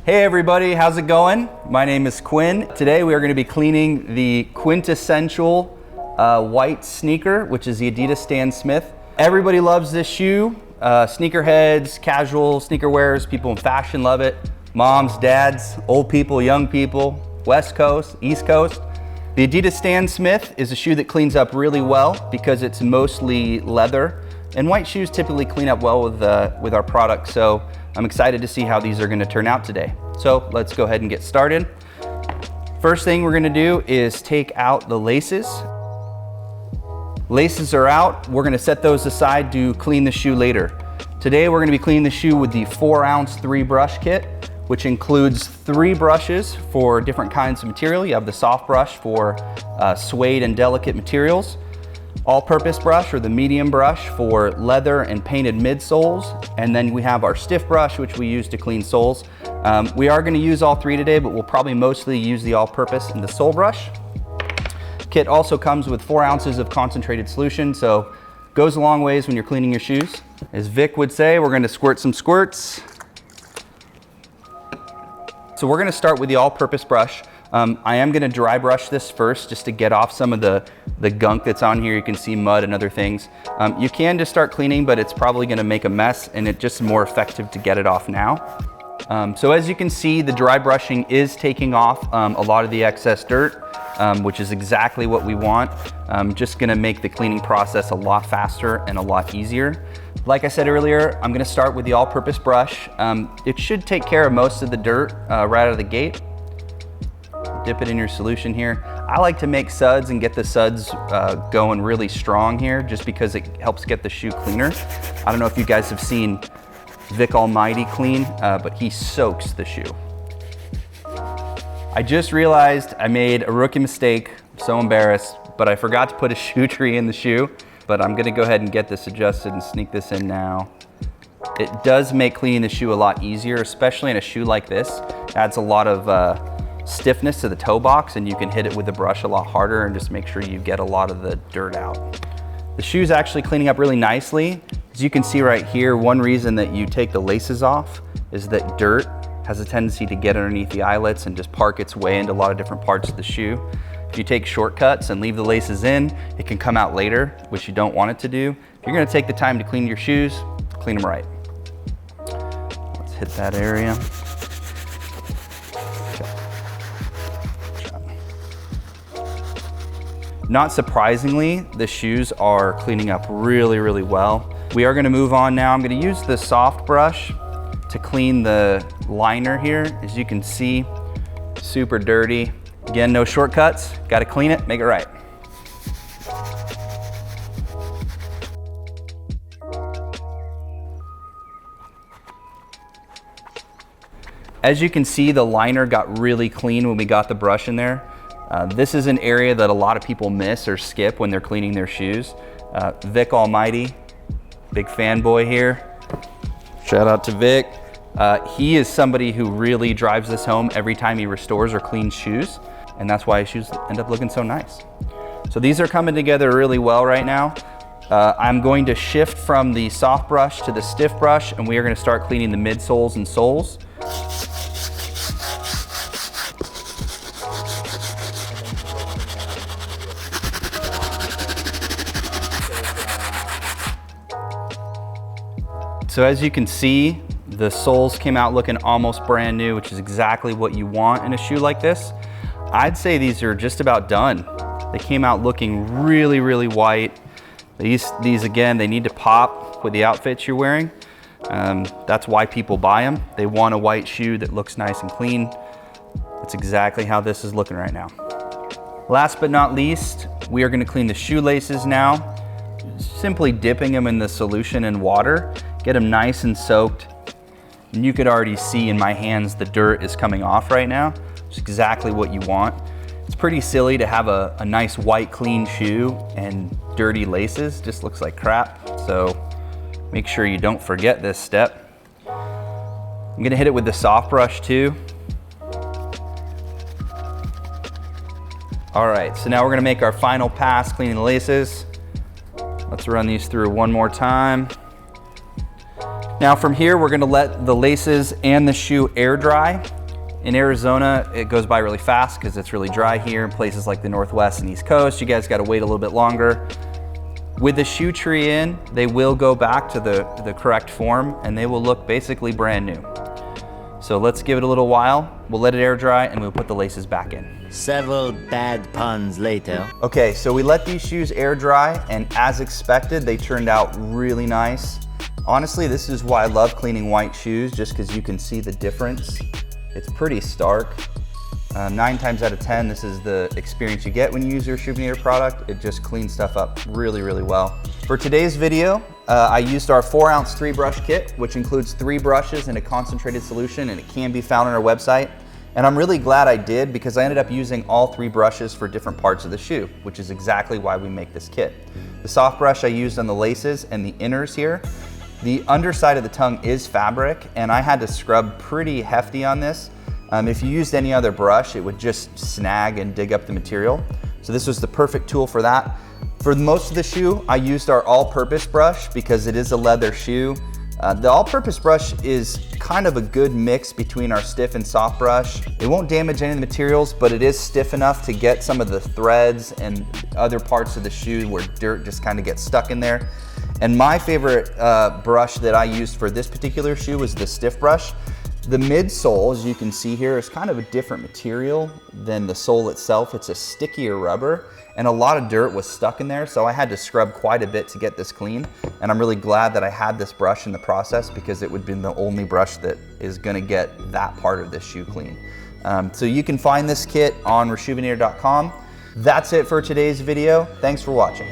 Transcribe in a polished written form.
Hey everybody, how's it going? My name is Quinn. Today we are going to be cleaning the quintessential white sneaker, which is the Adidas Stan Smith. Everybody loves this shoe. Sneakerheads, casual sneaker wearers, people in fashion love it. Moms, dads, old people, young people, West Coast, East Coast. The Adidas Stan Smith is a shoe that cleans up really well because it's mostly leather, and white shoes typically clean up well with our product. So I'm excited to see how these are going to turn out today. So let's go ahead and get started. First thing we're going to do is take out the laces. Laces are out. We're going to set those aside to clean the shoe later. Today we're going to be cleaning the shoe with the 4-ounce 3-brush kit, which includes 3 brushes for different kinds of material. You have the soft brush for suede and delicate materials, all-purpose brush or the medium brush for leather and painted midsoles, and then we have our stiff brush, which we use to clean soles. We are going to use all 3 today, but we'll probably mostly use the all-purpose and the sole brush. Kit also comes with 4 ounces of concentrated solution, so goes a long ways when you're cleaning your shoes. As Vic would say, we're going to squirt some squirts. So we're going to start with the all-purpose brush. I am going to dry brush this first just to get off some of the gunk that's on here. You can see mud and other things. You can just start cleaning, but it's probably going to make a mess, and it's just more effective to get it off now. So as you can see, the dry brushing is taking off a lot of the excess dirt, which is exactly what we want. Just going to make the cleaning process a lot faster and a lot easier. Like I said earlier, I'm going to start with the all-purpose brush. It should take care of most of the dirt right out of the gate. Dip it in your solution here. I like to make suds and get the suds going really strong here just because it helps get the shoe cleaner. I don't know if you guys have seen Vic Almighty clean, but he soaks the shoe. I just realized I made a rookie mistake. I'm so embarrassed, but I forgot to put a shoe tree in the shoe, but I'm gonna go ahead and get this adjusted and sneak this in now. It does make cleaning the shoe a lot easier, especially in a shoe like this. It adds a lot of stiffness to the toe box, and you can hit it with the brush a lot harder and just make sure you get a lot of the dirt out. The shoe's actually cleaning up really nicely. As you can see right here, one reason that you take the laces off is that dirt has a tendency to get underneath the eyelets and just park its way into a lot of different parts of the shoe. If you take shortcuts and leave the laces in, it can come out later, which you don't want it to do. If you're gonna take the time to clean your shoes, clean them right. Let's hit that area. Not surprisingly, the shoes are cleaning up really, really well. We are gonna move on now. I'm gonna use the soft brush to clean the liner here. As you can see, super dirty. Again, no shortcuts. Gotta clean it, make it right. As you can see, the liner got really clean when we got the brush in there. This is an area that a lot of people miss or skip when they're cleaning their shoes. Vic Almighty, big fanboy here. Shout out to Vic. He is somebody who really drives this home every time he restores or cleans shoes, and that's why his shoes end up looking so nice. So these are coming together really well right now. I'm going to shift from the soft brush to the stiff brush, and we are going to start cleaning the midsoles and soles. So as you can see, the soles came out looking almost brand new, which is exactly what you want in a shoe like this. I'd say these are just about done. They came out looking really, really white. These again, they need to pop with the outfits you're wearing. That's why people buy them. They want a white shoe that looks nice and clean. That's exactly how this is looking right now. Last but not least, we are gonna clean the shoelaces now. Simply dipping them in the solution and water. Get them nice and soaked. And you could already see in my hands the dirt is coming off right now. It's exactly what you want. It's pretty silly to have a nice white clean shoe and dirty laces. Just looks like crap. So make sure you don't forget this step. I'm gonna hit it with the soft brush too. All right, so now we're gonna make our final pass cleaning the laces. Let's run these through one more time. Now from here, we're gonna let the laces and the shoe air dry. In Arizona, it goes by really fast because it's really dry here. In places like the Northwest and East Coast, you guys gotta wait a little bit longer. With the shoe tree in, they will go back to the correct form and they will look basically brand new. So let's give it a little while. We'll let it air dry and we'll put the laces back in. Several bad puns later. Okay, so we let these shoes air dry and as expected, they turned out really nice. Honestly, this is why I love cleaning white shoes, just because you can see the difference. It's pretty stark. 9 times out of 10, this is the experience you get when you use your Reshoevn8r product. It just cleans stuff up really, really well. For today's video, I used our 4-ounce 3-brush kit, which includes 3 brushes in a concentrated solution, and it can be found on our website. And I'm really glad I did because I ended up using all 3 brushes for different parts of the shoe, which is exactly why we make this kit. The soft brush I used on the laces and the inners here. The underside of the tongue is fabric, and I had to scrub pretty hefty on this. If you used any other brush, it would just snag and dig up the material. So this was the perfect tool for that. For most of the shoe, I used our all-purpose brush because it is a leather shoe. The all-purpose brush is kind of a good mix between our stiff and soft brush. It won't damage any of the materials, but it is stiff enough to get some of the threads and other parts of the shoe where dirt just kind of gets stuck in there. And my favorite brush that I used for this particular shoe was the stiff brush. The midsole, as you can see here, is kind of a different material than the sole itself. It's a stickier rubber, and a lot of dirt was stuck in there, so I had to scrub quite a bit to get this clean. And I'm really glad that I had this brush in the process because it would have been the only brush that is gonna get that part of this shoe clean. So you can find this kit on Reshoevn8r.com. That's it for today's video. Thanks for watching.